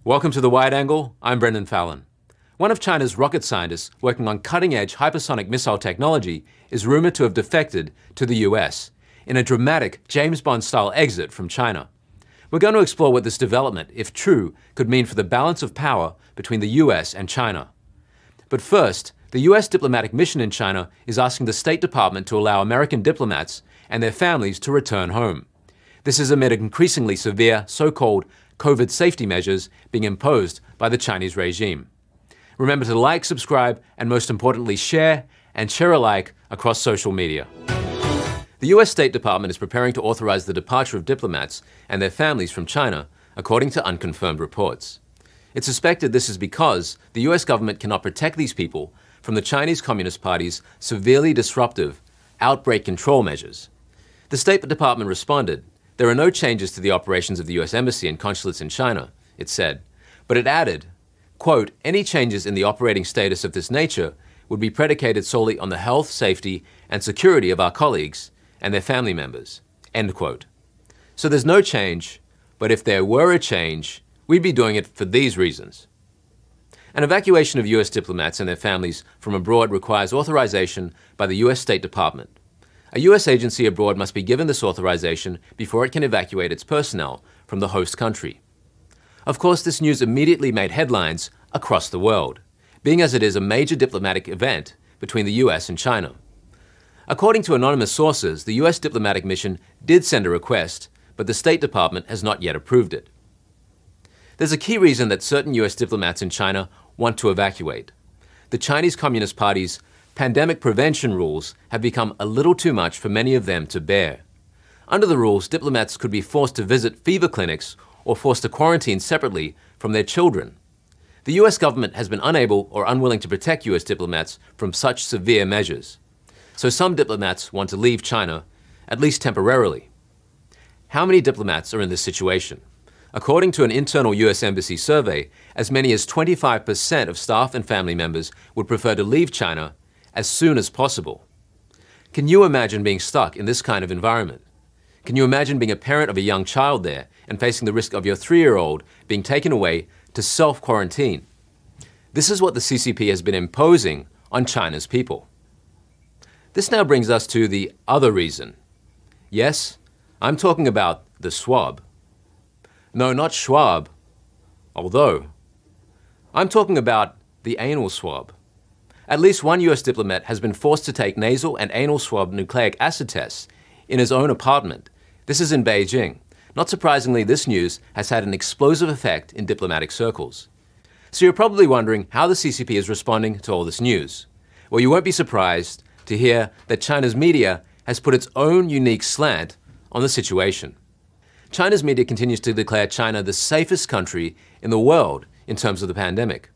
Welcome to The Wide Angle. I'm Brendan Fallon. One of China's rocket scientists working on cutting-edge hypersonic missile technology is rumored to have defected to the US in a dramatic James Bond-style exit from China. We're going to explore what this development, if true, could mean for the balance of power between the US and China. But first, the US diplomatic mission in China is asking the State Department to allow American diplomats and their families to return home. This is amid increasingly severe so-called COVID safety measures being imposed by the Chinese regime. Remember to like, subscribe, and most importantly, share alike across social media. The US State Department is preparing to authorize the departure of diplomats and their families from China, according to unconfirmed reports. It's suspected this is because the US government cannot protect these people from the Chinese Communist Party's severely disruptive outbreak control measures. The State Department responded, "There are no changes to the operations of the US Embassy and consulates in China," it said, but it added, quote, "Any changes in the operating status of this nature would be predicated solely on the health, safety, and security of our colleagues and their family members," end quote. So there's no change, but if there were a change, we'd be doing it for these reasons. An evacuation of US diplomats and their families from abroad requires authorization by the US State Department. A US agency abroad must be given this authorization before it can evacuate its personnel from the host country. Of course, this news immediately made headlines across the world, being as it is a major diplomatic event between the US and China. According to anonymous sources, the US diplomatic mission did send a request, but the State Department has not yet approved it. There's a key reason that certain US diplomats in China want to evacuate. The Chinese Communist Party's pandemic prevention rules have become a little too much for many of them to bear. Under the rules, diplomats could be forced to visit fever clinics or forced to quarantine separately from their children. The US government has been unable or unwilling to protect US diplomats from such severe measures. So some diplomats want to leave China, at least temporarily. How many diplomats are in this situation? According to an internal US Embassy survey, as many as 25% of staff and family members would prefer to leave China as soon as possible. Can you imagine being stuck in this kind of environment? Can you imagine being a parent of a young child there and facing the risk of your 3-year-old being taken away to self-quarantine? This is what the CCP has been imposing on China's people. This now brings us to the other reason. Yes, I'm talking about the swab. No, not Schwab, although. I'm talking about the anal swab. At least one US diplomat has been forced to take nasal and anal swab nucleic acid tests in his own apartment. This is in Beijing. Not surprisingly, this news has had an explosive effect in diplomatic circles. So you're probably wondering how the CCP is responding to all this news. Well, you won't be surprised to hear that China's media has put its own unique slant on the situation. China's media continues to declare China the safest country in the world in terms of the pandemic.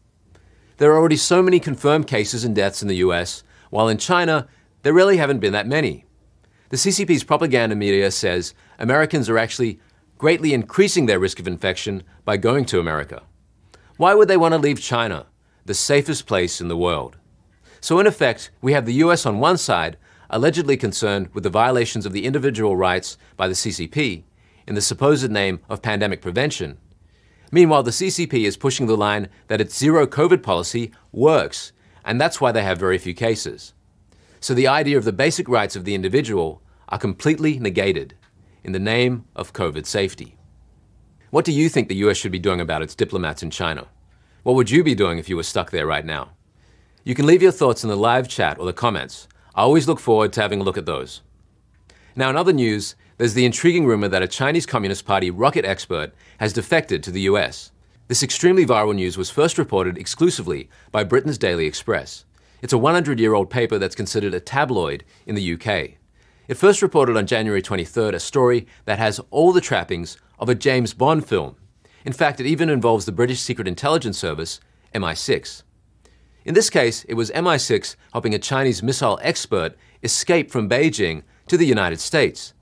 There are already so many confirmed cases and deaths in the US, while in China, there really haven't been that many. The CCP's propaganda media says Americans are actually greatly increasing their risk of infection by going to America. Why would they want to leave China, the safest place in the world? So in effect, we have the US on one side, allegedly concerned with the violations of the individual rights by the CCP in the supposed name of pandemic prevention. Meanwhile, the CCP is pushing the line that its zero COVID policy works, and that's why they have very few cases. So the idea of the basic rights of the individual are completely negated in the name of COVID safety. What do you think the US should be doing about its diplomats in China? What would you be doing if you were stuck there right now? You can leave your thoughts in the live chat or the comments. I always look forward to having a look at those. Now, in other news, there's the intriguing rumor that a Chinese Communist Party rocket expert has defected to the US. This extremely viral news was first reported exclusively by Britain's Daily Express. It's a 100-year-old paper that's considered a tabloid in the UK. It first reported on January 23rd a story that has all the trappings of a James Bond film. In fact, it even involves the British Secret Intelligence Service, MI6. In this case, it was MI6 helping a Chinese missile expert escape from Beijing to the United States.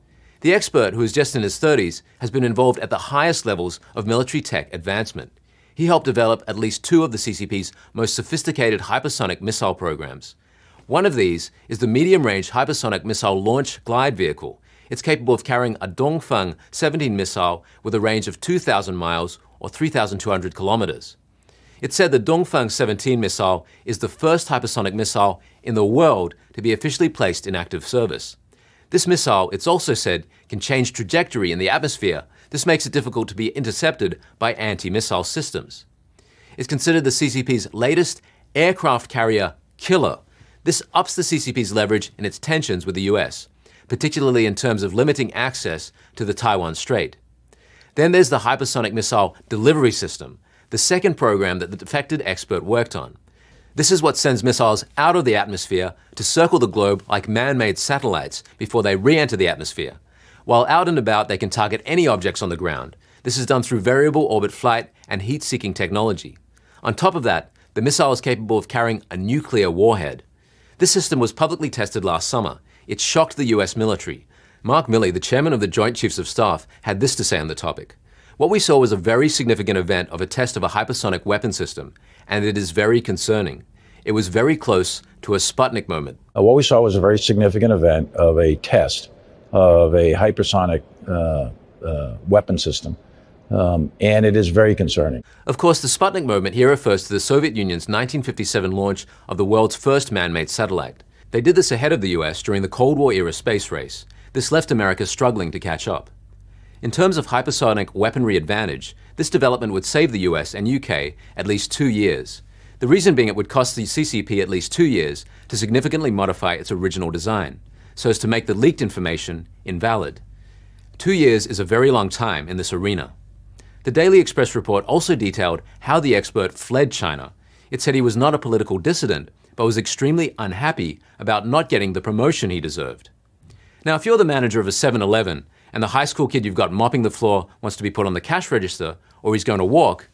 The expert, who is just in his 30s, has been involved at the highest levels of military tech advancement. He helped develop at least 2 of the CCP's most sophisticated hypersonic missile programs. One of these is the medium-range hypersonic missile launch glide vehicle. It's capable of carrying a Dongfeng 17 missile with a range of 2,000 miles or 3,200 kilometers. It said the Dongfeng 17 missile is the first hypersonic missile in the world to be officially placed in active service. This missile, it's also said, can change trajectory in the atmosphere. This makes it difficult to be intercepted by anti-missile systems. It's considered the CCP's latest aircraft carrier killer. This ups the CCP's leverage in its tensions with the US, particularly in terms of limiting access to the Taiwan Strait. Then there's the Hypersonic Missile Delivery System, the second program that the defected expert worked on. This is what sends missiles out of the atmosphere to circle the globe like man-made satellites before they re-enter the atmosphere. While out and about, they can target any objects on the ground. This is done through variable orbit flight and heat-seeking technology. On top of that, the missile is capable of carrying a nuclear warhead. This system was publicly tested last summer. It shocked the US military. Mark Milley, the chairman of the Joint Chiefs of Staff, had this to say on the topic. What we saw was a very significant event of a test of a hypersonic weapon system, and it is very concerning. It was very close to a Sputnik moment. What we saw was a very significant event of a test of a hypersonic weapon system, and it is very concerning. Of course, the Sputnik moment here refers to the Soviet Union's 1957 launch of the world's first man-made satellite. They did this ahead of the US during the Cold War-era space race. This left America struggling to catch up. In terms of hypersonic weaponry advantage, this development would save the US and UK at least 2 years. The reason being it would cost the CCP at least 2 years to significantly modify its original design, so as to make the leaked information invalid. 2 years is a very long time in this arena. The Daily Express report also detailed how the expert fled China. It said he was not a political dissident, but was extremely unhappy about not getting the promotion he deserved. Now, if you're the manager of a 7-Eleven and the high school kid you've got mopping the floor wants to be put on the cash register, or he's going to walk,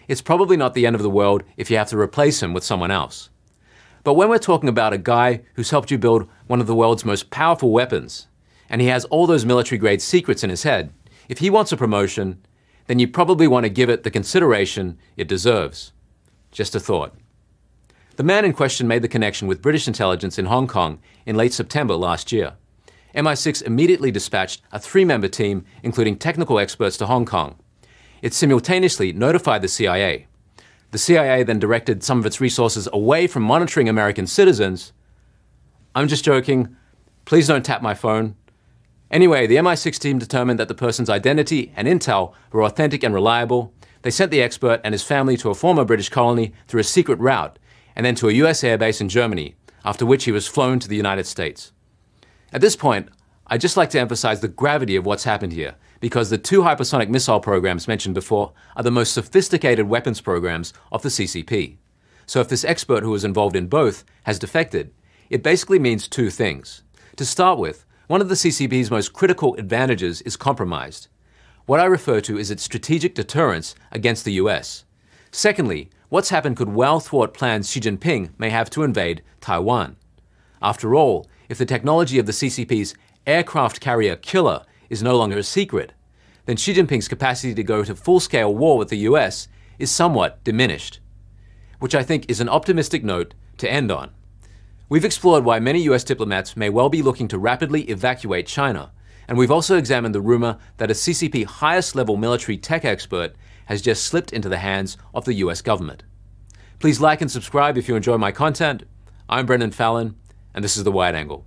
it's probably not the end of the world if you have to replace him with someone else. But when we're talking about a guy who's helped you build one of the world's most powerful weapons, and he has all those military-grade secrets in his head, if he wants a promotion, then you probably want to give it the consideration it deserves. Just a thought. The man in question made the connection with British intelligence in Hong Kong in late September last year. MI6 immediately dispatched a 3-member team, including technical experts, to Hong Kong. It simultaneously notified the CIA. The CIA then directed some of its resources away from monitoring American citizens. I'm just joking. Please don't tap my phone. Anyway, the MI6 team determined that the person's identity and intel were authentic and reliable. They sent the expert and his family to a former British colony through a secret route, and then to a US airbase in Germany, after which he was flown to the United States. At this point, I'd just like to emphasize the gravity of what's happened here, because the 2 hypersonic missile programs mentioned before are the most sophisticated weapons programs of the CCP. So if this expert who was involved in both has defected, it basically means 2 things. To start with, one of the CCP's most critical advantages is compromised. What I refer to is its strategic deterrence against the US. Secondly, what's happened could well thwart plans Xi Jinping may have to invade Taiwan. After all, if the technology of the CCP's aircraft carrier killer is no longer a secret, then Xi Jinping's capacity to go to full-scale war with the US is somewhat diminished, which I think is an optimistic note to end on. We've explored why many US diplomats may well be looking to rapidly evacuate China, and we've also examined the rumor that a CCP highest-level military tech expert has just slipped into the hands of the US government. Please like and subscribe if you enjoy my content. I'm Brendan Fallon, and this is The Wide Angle.